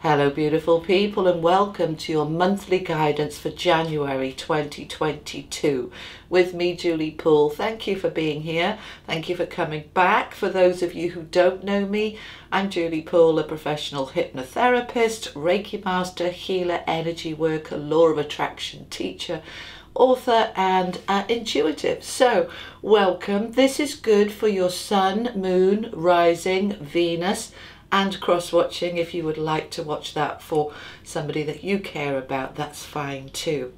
Hello beautiful people, and welcome to your monthly guidance for January 2022 with me, Julie Poole. Thank you for being here. Thank you for coming back. For those of you who don't know me, I'm Julie Poole, a professional hypnotherapist, Reiki master, healer, energy worker, law of attraction teacher, author and intuitive. So welcome. This is good for your sun, moon, rising, Venus, and cross-watching. If you would like to watch that for somebody that you care about, that's fine too.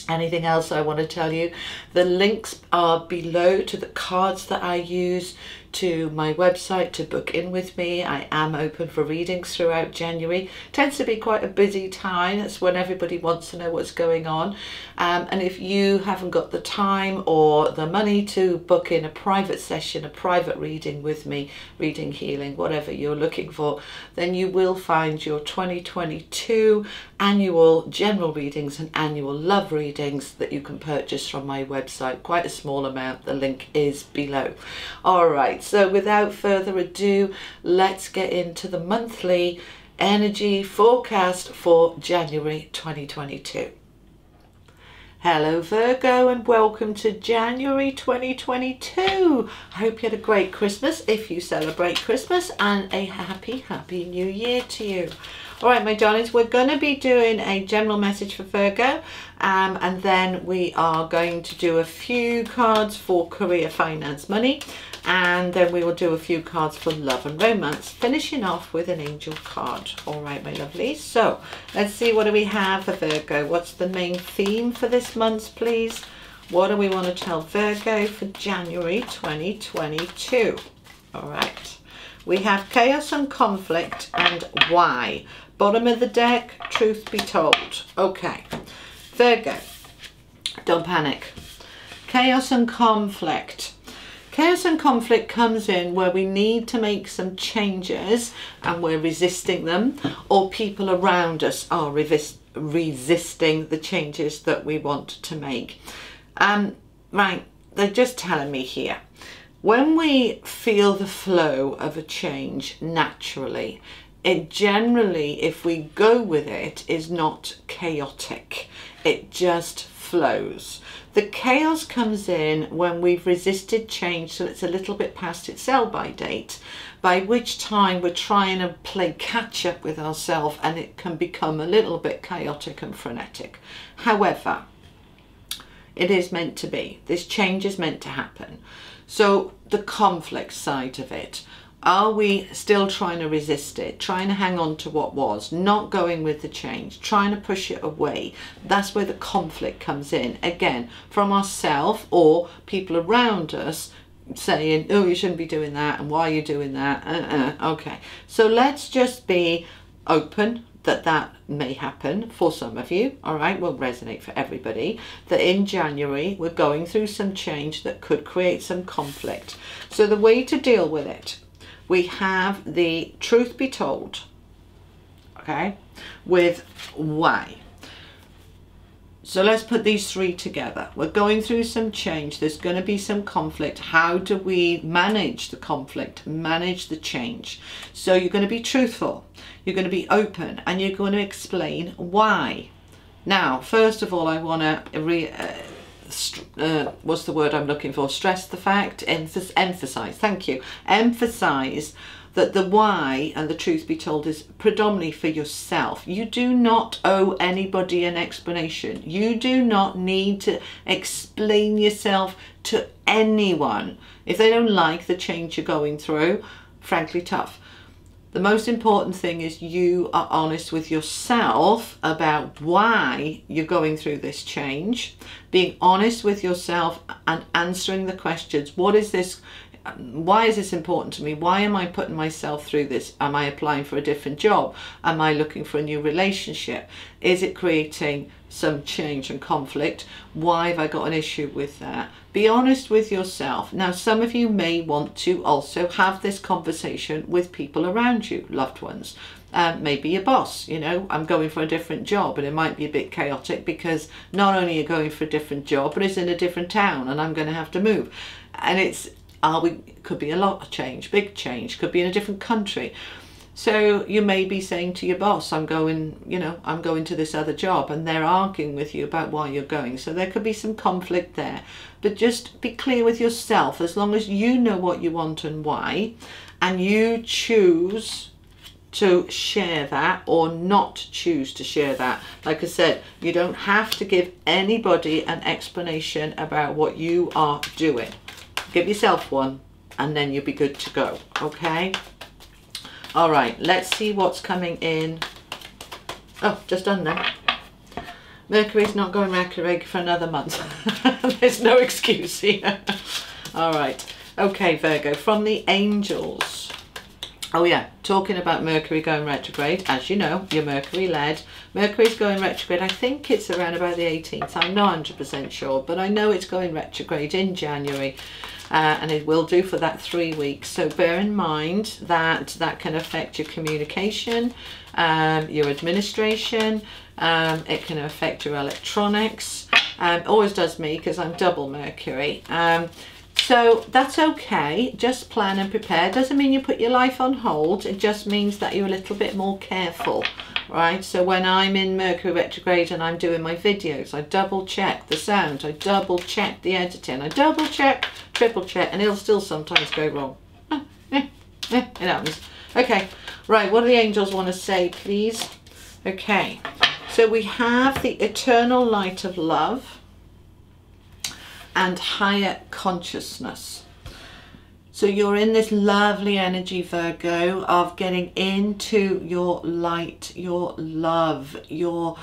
Anything else I want to tell you, the links are below to the cards that I use, to my website to book in with me. I am open for readings throughout January. Tends to be quite a busy time. That's when everybody wants to know what's going on. And if you haven't got the time or the money to book in a private session, a private reading with me, reading, healing, whatever you're looking for, then you will find your 2022 annual general readings and annual love readings that you can purchase from my website. Quite a small amount. The link is below. All right. So without further ado, let's get into the monthly energy forecast for January 2022. Hello Virgo, and welcome to January 2022. I hope you had a great Christmas if you celebrate Christmas, and a happy new year to you. All right, my darlings, we're going to be doing a general message for Virgo, and then we are going to do a few cards for career, finance, money, and then we will do a few cards for love and romance, finishing off with an angel card. All right, my lovelies. So let's see, what do we have for Virgo? What's the main theme for this month, please? What do we want to tell Virgo for January 2022? All right. We have chaos and conflict and why. Bottom of the deck, truth be told. Okay, Virgo, don't panic. Chaos and conflict. Chaos and conflict comes in where we need to make some changes and we're resisting them, or people around us are resisting the changes that we want to make. Right, they're just telling me here, when we feel the flow of a change naturally, it generally, if we go with it, is not chaotic. It just flows. The chaos comes in when we've resisted change, so it's a little bit past its sell-by date, by which time we're trying to play catch up with ourselves, and it can become a little bit chaotic and frenetic. However, it is meant to be. This change is meant to happen. So the conflict side of it, are we still trying to resist it, trying to hang on to what was, not going with the change, trying to push it away? That's where the conflict comes in. Again, from ourselves or people around us saying, oh, you shouldn't be doing that, and why are you doing that? Okay, so let's just be open that may happen for some of you. All right, will resonate for everybody, that in January we're going through some change that could create some conflict. So the way to deal with it, we have the truth be told, okay, with why. So let's put these three together. We're going through some change. There's going to be some conflict. How do we manage the conflict, manage the change? So you're going to be truthful, you're going to be open, and you're going to explain why. Now, first of all, I want to what's the word I'm looking for? Stress the fact, emphasize, thank you. Emphasize that the why and the truth be told is predominantly for yourself. You do not owe anybody an explanation. You do not need to explain yourself to anyone. If they don't like the change you're going through, frankly tough. The most important thing is you are honest with yourself about why you're going through this change, being honest with yourself and answering the questions. What is this? Why is this important to me? Why am I putting myself through this? Am I applying for a different job? Am I looking for a new relationship? Is it creating some change and conflict? Why have I got an issue with that? Be honest with yourself. Now, some of you may want to also have this conversation with people around you, loved ones. Maybe your boss, you know, I'm going for a different job, and it might be a bit chaotic because not only are you going for a different job, but it's in a different town and I'm going to have to move. And could be a lot of change, big change, could be in a different country. So you may be saying to your boss, I'm going, you know, I'm going to this other job, and they're arguing with you about why you're going. So there could be some conflict there, but just be clear with yourself. As long as you know what you want and why, and you choose to share that or not choose to share that. Like I said, you don't have to give anybody an explanation about what you are doing. Give yourself one, and then you'll be good to go, okay? All right, let's see what's coming in. Oh, just done that. Mercury's not going retrograde for another month. There's no excuse here. All right. Okay, Virgo, from the angels. Oh yeah, talking about Mercury going retrograde, as you know, you're Mercury led. Mercury's going retrograde, I think it's around about the 18th. I'm not 100% sure, but I know it's going retrograde in January. And it will do for that 3 weeks. So bear in mind that that can affect your communication, your administration, it can affect your electronics. Always does me because I'm double Mercury. So that's okay, just plan and prepare. Doesn't mean you put your life on hold, it just means that you're a little bit more careful, right? So when I'm in Mercury retrograde and I'm doing my videos, I double check the sound, I double check the editing, I double check, triple check, and it'll still sometimes go wrong. It happens. Okay, right, what do the angels want to say, please? Okay, so we have the eternal light of love and higher consciousness. So you're in this lovely energy, Virgo, of getting into your light, your love, your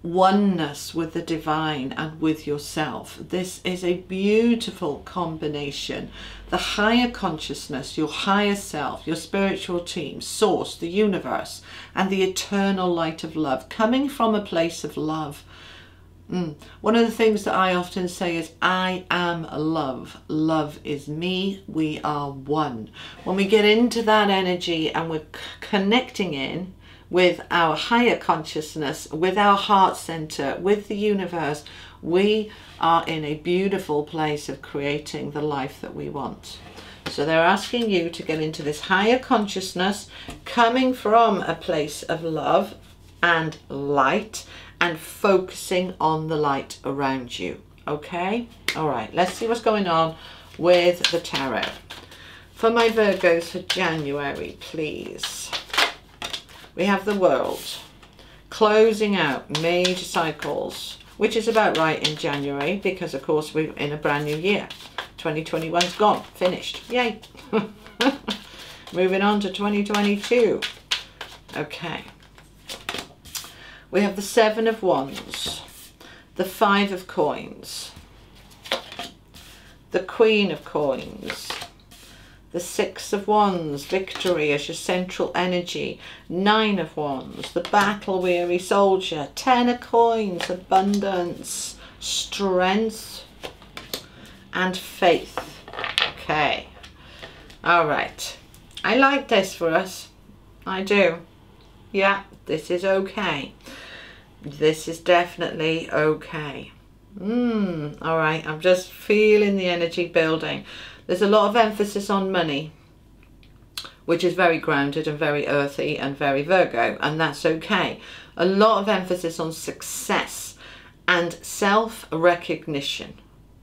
oneness with the divine and with yourself. This is a beautiful combination. The higher consciousness, your higher self, your spiritual team, source, the universe, and the eternal light of love, coming from a place of love. One of the things that I often say is, I am love. Love is me. We are one. When we get into that energy and we're connecting in with our higher consciousness, with our heart center, with the universe, we are in a beautiful place of creating the life that we want. So they're asking you to get into this higher consciousness, coming from a place of love and light, and focusing on the light around you. Okay? All right, let's see what's going on with the tarot. For my Virgos for January, please. We have the World. Closing out major cycles, which is about right in January, because of course we're in a brand new year. 2021's gone, finished. Yay. Moving on to 2022. Okay. We have the Seven of Wands, the Five of Coins, the Queen of Coins, the Six of Wands, victory as your central energy, Nine of Wands, the battle-weary soldier, Ten of Coins, abundance, strength, and faith. Okay, all right. I like this for us. I do. Yeah, this is okay. This is definitely okay. All right, I'm just feeling the energy building. There's a lot of emphasis on money, which is very grounded and very earthy and very Virgo, and that's okay. A lot of emphasis on success and self-recognition.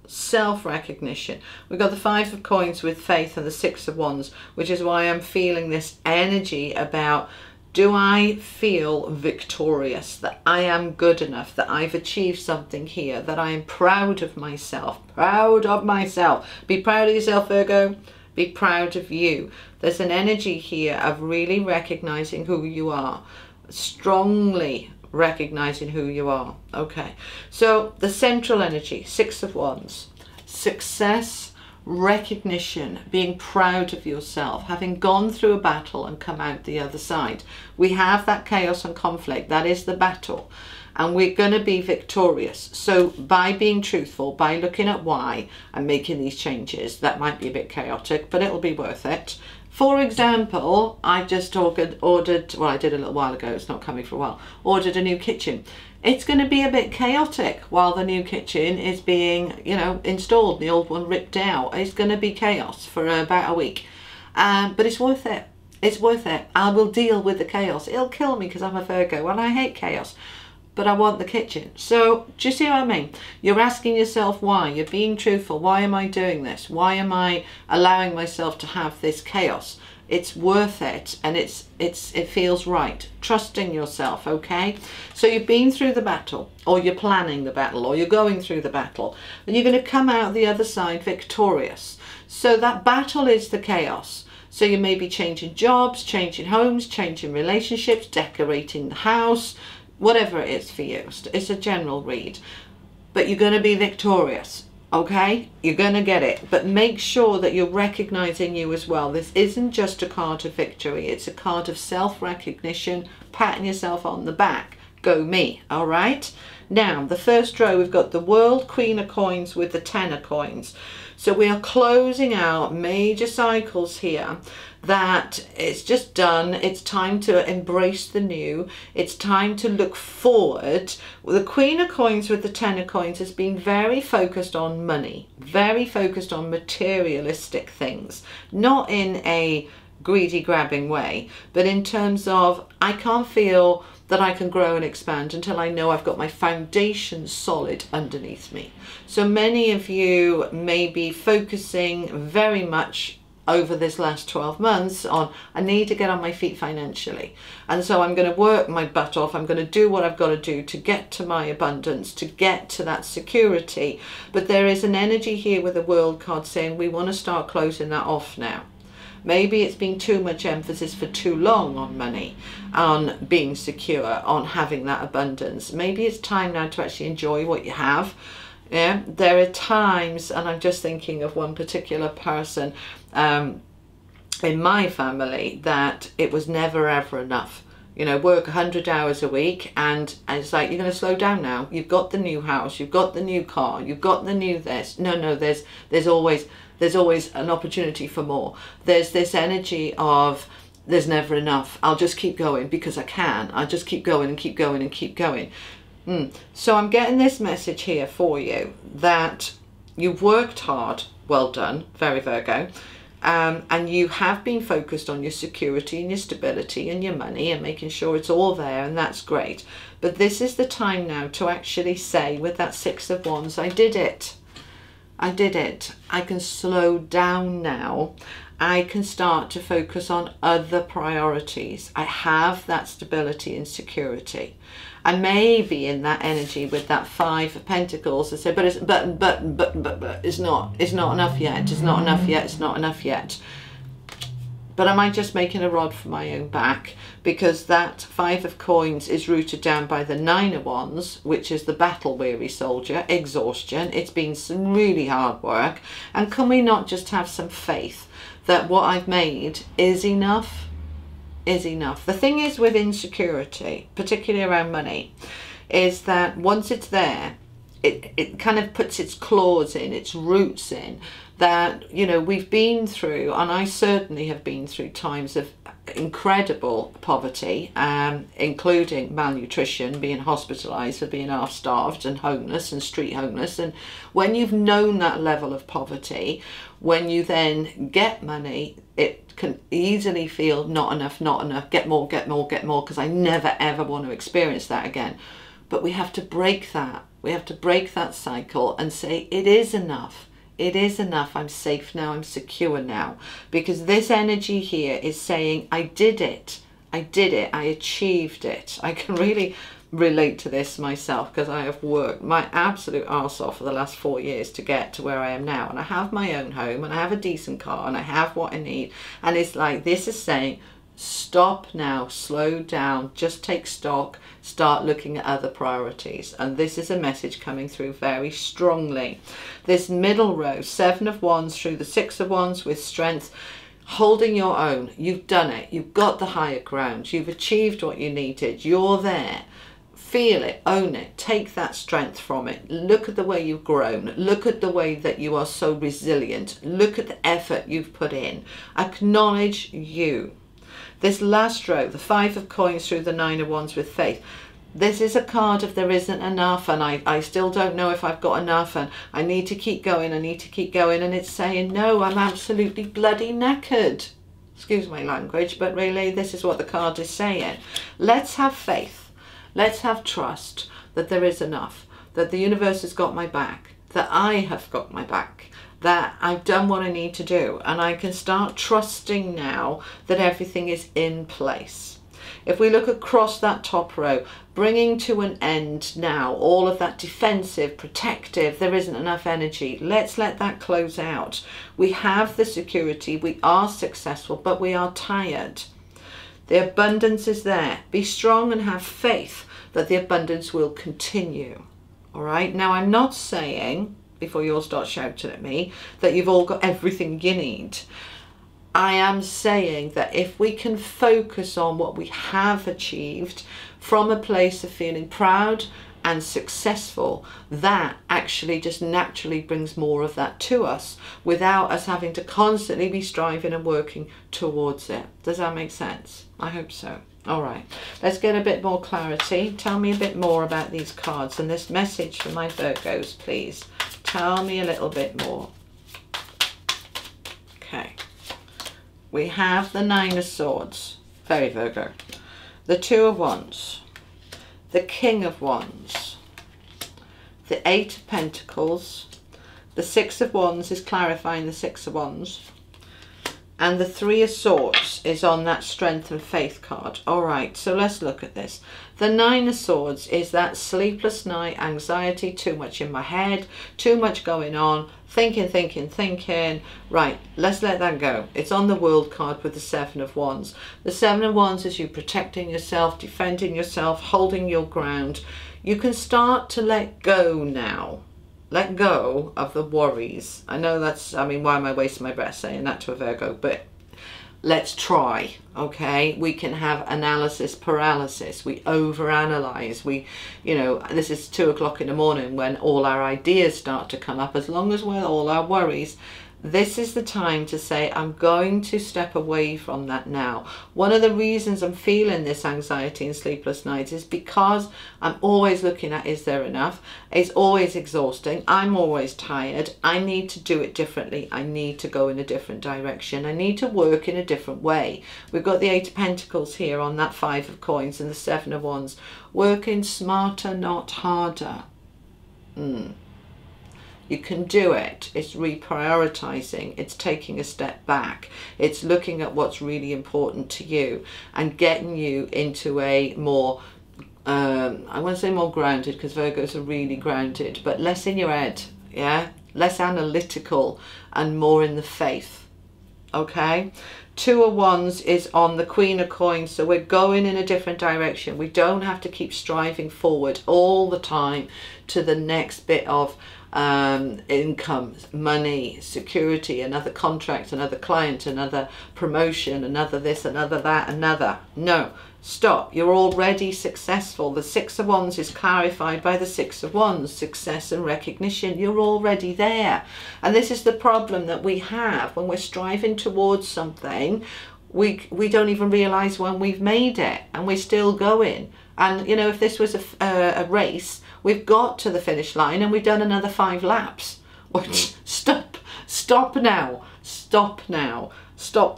Self-recognition. We've got the Five of Coins with faith and the Six of Wands, which is why I'm feeling this energy about, do I feel victorious, that I am good enough, that I've achieved something here, that I am proud of myself, proud of myself. Be proud of yourself, Virgo. Be proud of you. There's an energy here of really recognizing who you are, strongly recognizing who you are. Okay, so the central energy, Six of Wands, success, recognition, being proud of yourself, having gone through a battle and come out the other side. We have that chaos and conflict, that is the battle, and we're going to be victorious. So by being truthful, by looking at why and making these changes, that might be a bit chaotic, but it'll be worth it. For example, I just ordered, well, I did a little while ago, it's not coming for a while, ordered a new kitchen. It's going to be a bit chaotic while the new kitchen is being, you know, installed, the old one ripped out. It's going to be chaos for about a week, but it's worth it. It's worth it. I will deal with the chaos. It'll kill me because I'm a Virgo and I hate chaos, but I want the kitchen. So do you see what I mean? You're asking yourself why. You're being truthful. Why am I doing this? Why am I allowing myself to have this chaos? It's worth it, and it feels right. Trusting yourself, okay? So you've been through the battle, or you're planning the battle, or you're going through the battle, and you're going to come out the other side victorious. So that battle is the chaos. So you may be changing jobs, changing homes, changing relationships, decorating the house, whatever it is for you. It's a general read, but you're going to be victorious. Okay, you're going to get it, but make sure that you're recognizing you as well. This isn't just a card of victory. It's a card of self-recognition, patting yourself on the back. Go me. All right. Now, the first row, we've got the World, Queen of Coins with the Ten of Coins. So we are closing out major cycles here that it's just done. It's time to embrace the new. It's time to look forward. The Queen of Coins with the Ten of Coins has been very focused on money, very focused on materialistic things, not in a greedy grabbing way, but in terms of I can't feel that I can grow and expand until I know I've got my foundation solid underneath me. So many of you may be focusing very much over this last 12 months on I need to get on my feet financially, and so I'm going to work my butt off. I'm going to do what I've got to do to get to my abundance, to get to that security. But there is an energy here with the World card saying we want to start closing that off now. Maybe it's been too much emphasis for too long on money, on being secure, on having that abundance. Maybe it's time now to actually enjoy what you have. Yeah, there are times, and I'm just thinking of one particular person in my family, that it was never ever enough. You know, work 100 hours a week, and it's like, you're going to slow down now. You've got the new house, you've got the new car, you've got the new this. No, there's always an opportunity for more. There's this energy of there's never enough. I'll just keep going because I can. I'll just keep going and keep going and keep going. So I'm getting this message here for you that you've worked hard. Well done, very Virgo. And you have been focused on your security and your stability and your money and making sure it's all there, and that's great. But this is the time now to actually say with that Six of Wands, I did it. I did it. I can slow down now. I can start to focus on other priorities. I have that stability and security. I may be in that energy with that Five of Pentacles. I say, but it's not enough yet. It's not enough yet. It's not enough yet. But am I just making a rod for my own back? Because that Five of Coins is rooted down by the Nine of Wands, which is the battle-weary soldier, exhaustion. It's been some really hard work. And can we not just have some faith that what I've made is enough? Is enough. The thing is with insecurity, particularly around money, is that once it's there, it kind of puts its claws in, its roots in, that, you know, we've been through, and I certainly have been through times of incredible poverty, including malnutrition, being hospitalized for being half-starved and homeless and street homeless. And when you've known that level of poverty, when you then get money, it can easily feel not enough, get more, because I never ever want to experience that again. But we have to break that. We have to break that cycle and say it is enough. It is enough. I'm safe now. I'm secure now. Because this energy here is saying, I did it. I did it. I achieved it. I can really relate to this myself because I have worked my absolute arse off for the last 4 years to get to where I am now. And I have my own home and I have a decent car and I have what I need. And it's like, this is saying, stop now, slow down, just take stock, start looking at other priorities. And this is a message coming through very strongly. This middle row, Seven of Wands through the Six of Wands with strength, holding your own. You've done it. You've got the higher ground. You've achieved what you needed. You're there. Feel it, own it, take that strength from it. Look at the way you've grown. Look at the way that you are so resilient. Look at the effort you've put in. Acknowledge you. This last row, the Five of Coins through the Nine of Wands with faith. This is a card of there isn't enough, and I still don't know if I've got enough, and I need to keep going, I need to keep going. And it's saying, no, I'm absolutely bloody knackered. Excuse my language, but really this is what the card is saying. Let's have faith. Let's have trust that there is enough, that the universe has got my back, that I have got my back, that I've done what I need to do, and I can start trusting now that everything is in place. If we look across that top row, bringing to an end now all of that defensive, protective, there isn't enough energy. Let's let that close out. We have the security, we are successful, but we are tired. The abundance is there. Be strong and have faith that the abundance will continue. All right. Now, I'm not saying, before you all start shouting at me, that you've all got everything you need. I am saying that if we can focus on what we have achieved from a place of feeling proud and successful, that actually just naturally brings more of that to us without us having to constantly be striving and working towards it. Does that make sense? I hope so. All right, let's get a bit more clarity. Tell me a bit more about these cards and this message for my Virgos, please. Tell me a little bit more. Okay. We have the Nine of Swords, very Virgo. The Two of Wands, the King of Wands, the Eight of Pentacles, the Six of Wands is clarifying the Six of Wands, and the Three of Swords is on that Strength and Faith card. All right, so let's look at this. The Nine of Swords is that sleepless night, anxiety, too much in my head, too much going on, thinking. Right, let's let that go. It's on the World card with the Seven of Wands. The Seven of Wands is you protecting yourself, defending yourself, holding your ground. You can start to let go now. Let go of the worries. I know that's, I mean, why am I wasting my breath saying that to a Virgo? But let's try, okay? We can have analysis paralysis. We overanalyze. We, you know, this is 2 o'clock in the morning when all our ideas start to come up, as long as we're all our worries. This is the time to say, I'm going to step away from that now. One of the reasons I'm feeling this anxiety and sleepless nights is because I'm always looking at, is there enough? It's always exhausting. I'm always tired. I need to do it differently. I need to go in a different direction. I need to work in a different way. We've got the Eight of Pentacles here on that Five of Coins and the Seven of Wands. Working smarter, not harder. You can do it. It's reprioritizing. It's taking a step back. It's looking at what's really important to you and getting you into a more, I want to say more grounded, because Virgos are really grounded, but less in your head, yeah? Less analytical and more in the faith, okay? Two of Wands is on the Queen of Coins, so we're going in a different direction. We don't have to keep striving forward all the time to the next bit of income, money, security, another contract, another client, another promotion, another this, another that, another. No, stop. You're already successful. The Six of Wands is clarified by the Six of Wands, success and recognition. You're already there. And this is the problem that we have when we're striving towards something. We don't even realize when we've made it, and we're still going. And you know, if this was a race, we've got to the finish line and we've done another 5 laps. Stop now, stop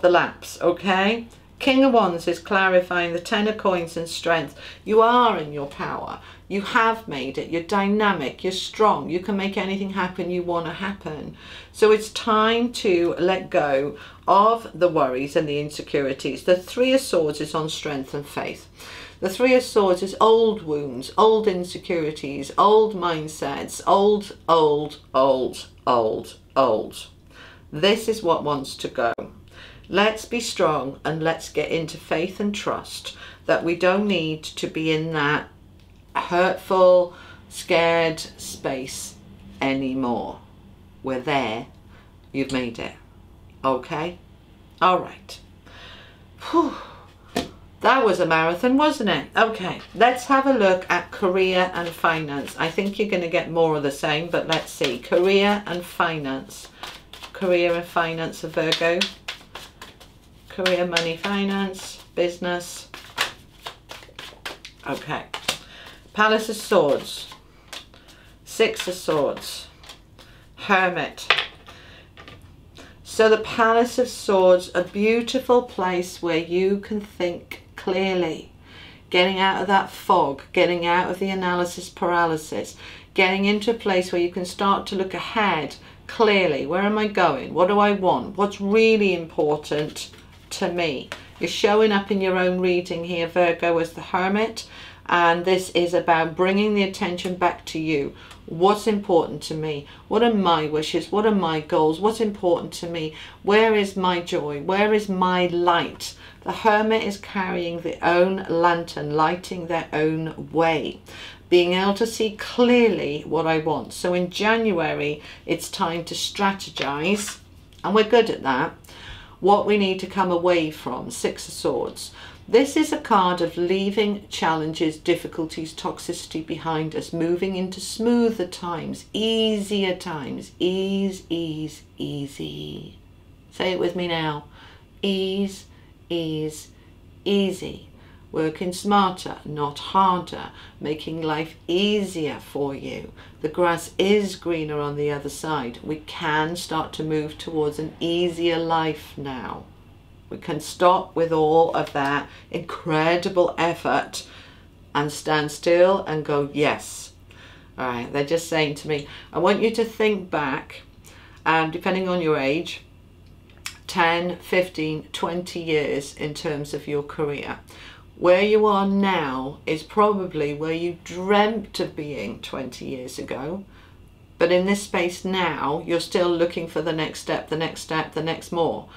the laps, okay? King of Wands is clarifying the Ten of Coins and strength. You are in your power. You have made it. You're dynamic. You're strong. You can make anything happen you want to happen. So it's time to let go of the worries and the insecurities. The Three of Swords is on strength and faith. The Three of Swords is old wounds, old insecurities, old mindsets, old. This is what wants to go. Let's be strong and let's get into faith and trust that we don't need to be in that hurtful, scared space anymore. We're there. You've made it. Okay? All right. Whew. That was a marathon, wasn't it? Okay, let's have a look at career and finance. I think you're going to get more of the same, but let's see. Career and finance. Career and finance of Virgo. Career, money, finance, business. Okay. Palace of Swords. Six of Swords. Hermit. So the Palace of Swords, a beautiful place where you can think clearly, getting out of that fog, getting out of the analysis paralysis, getting into a place where you can start to look ahead clearly. Where am I going? What do I want? What's really important to me? You're showing up in your own reading here, Virgo, as the Hermit, and this is about bringing the attention back to you. What's important to me? What are my wishes? What are my goals? What's important to me? Where is my joy? Where is my light? The Hermit is carrying their own lantern, lighting their own way, being able to see clearly what I want. So in January, it's time to strategize, and we're good at that, what we need to come away from. Six of Swords. This is a card of leaving challenges, difficulties, toxicity behind us, moving into smoother times, easier times. Ease, ease, easy. Say it with me now. Ease, ease, easy. Working smarter, not harder, making life easier for you. The grass is greener on the other side. We can start to move towards an easier life now. We can stop with all of that incredible effort and stand still and go, yes. All right, they're just saying to me, I want you to think back, depending on your age, 10, 15, 20 years in terms of your career. Where you are now is probably where you dreamt of being 20 years ago. But in this space now, you're still looking for the next step, the next step, the next more.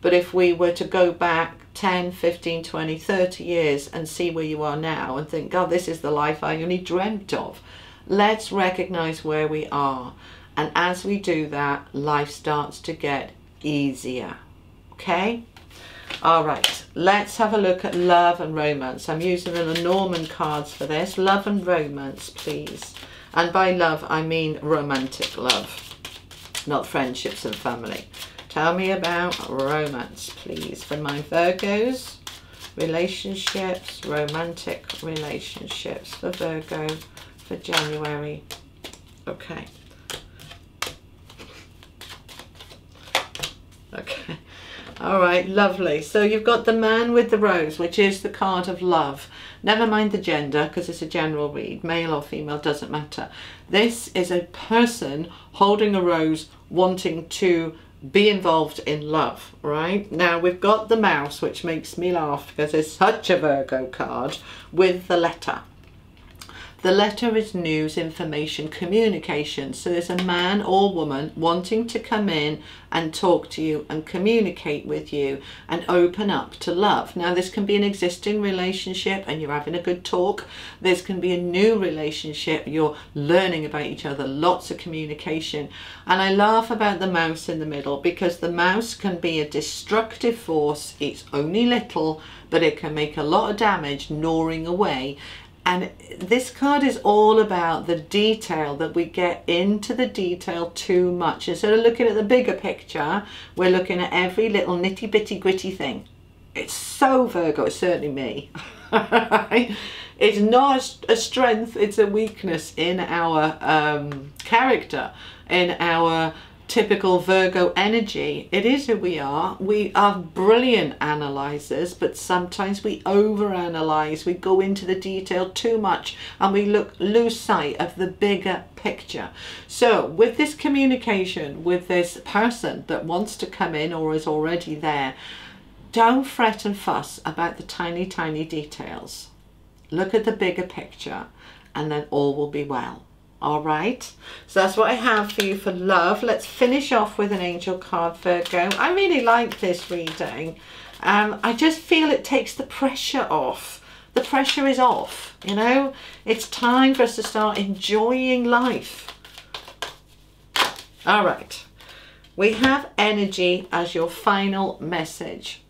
But if we were to go back 10, 15, 20, 30 years and see where you are now and think, God, this is the life I only dreamt of. Let's recognize where we are. And as we do that, life starts to get easier. Okay? All right, let's have a look at love and romance. I'm using the Lenormand cards for this. Love and romance, please. And by love, I mean romantic love, not friendships and family. Tell me about romance, please, for my Virgos. Relationships, romantic relationships for Virgo for January. Okay. Okay. All right, lovely. So you've got the man with the rose, which is the card of love. Never mind the gender, because it's a general read. Male or female, doesn't matter. This is a person holding a rose, wanting to be involved in love, right? Now we've got the mouse, which makes me laugh because it's such a Virgo card, with the letter. The letter is news, information, communication. So there's a man or woman wanting to come in and talk to you and communicate with you and open up to love. Now this can be an existing relationship and you're having a good talk. This can be a new relationship. You're learning about each other, lots of communication. And I laugh about the mouse in the middle because the mouse can be a destructive force. It's only little, but it can make a lot of damage gnawing away. And this card is all about the detail, that we get into the detail too much. Instead of looking at the bigger picture, we're looking at every little nitty bitty gritty thing. It's so Virgo, it's certainly me. It's not a strength, it's a weakness in our character, in our typical Virgo energy. It is who we are. We are brilliant analyzers, but sometimes we overanalyze. We go into the detail too much and we lose sight of the bigger picture. So with this communication with this person that wants to come in or is already there, don't fret and fuss about the tiny, tiny details. Look at the bigger picture and then all will be well. All right, so that's what I have for you for love. Let's finish off with an angel card, Virgo. I really like this reading. I just feel it takes the pressure off. The pressure is off, you know. It's time for us to start enjoying life. All right, we have energy as your final message.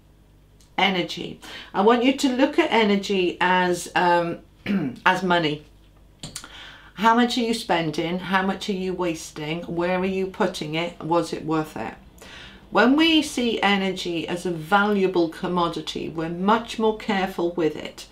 Energy. I want you to look at energy as as money. How much are you spending? How much are you wasting? Where are you putting it? Was it worth it? When we see energy as a valuable commodity, we're much more careful with it.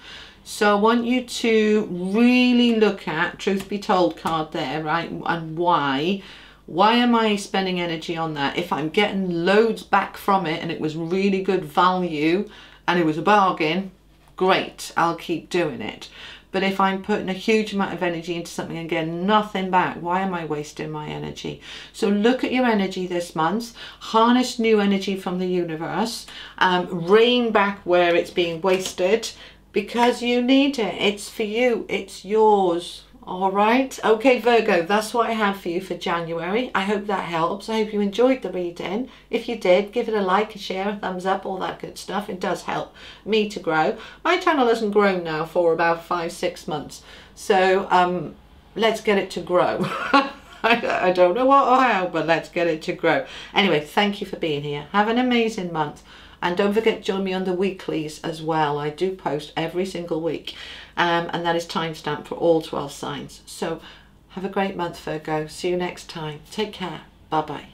So I want you to really look at, truth be told card there, right? And why Why am I spending energy on that? If I'm getting loads back from it and it was really good value and it was a bargain, great, I'll keep doing it. But if I'm putting a huge amount of energy into something and getting nothing back, why am I wasting my energy? So look at your energy this month, harness new energy from the universe, rein back where it's being wasted, because you need it. It's for you, it's yours. All right, okay, Virgo, that's what I have for you for January. I hope that helps. I hope you enjoyed the reading. If you did, give it a like, a share, a thumbs up, all that good stuff. It does help me to grow. My channel hasn't grown now for about 5-6 months, so let's get it to grow. I don't know what or how, but let's get it to grow. Anyway, thank you for being here. Have an amazing month. And don't forget to join me on the weeklies as well. I do post every single week. And that is timestamped for all 12 signs. So have a great month, Virgo. See you next time. Take care. Bye-bye.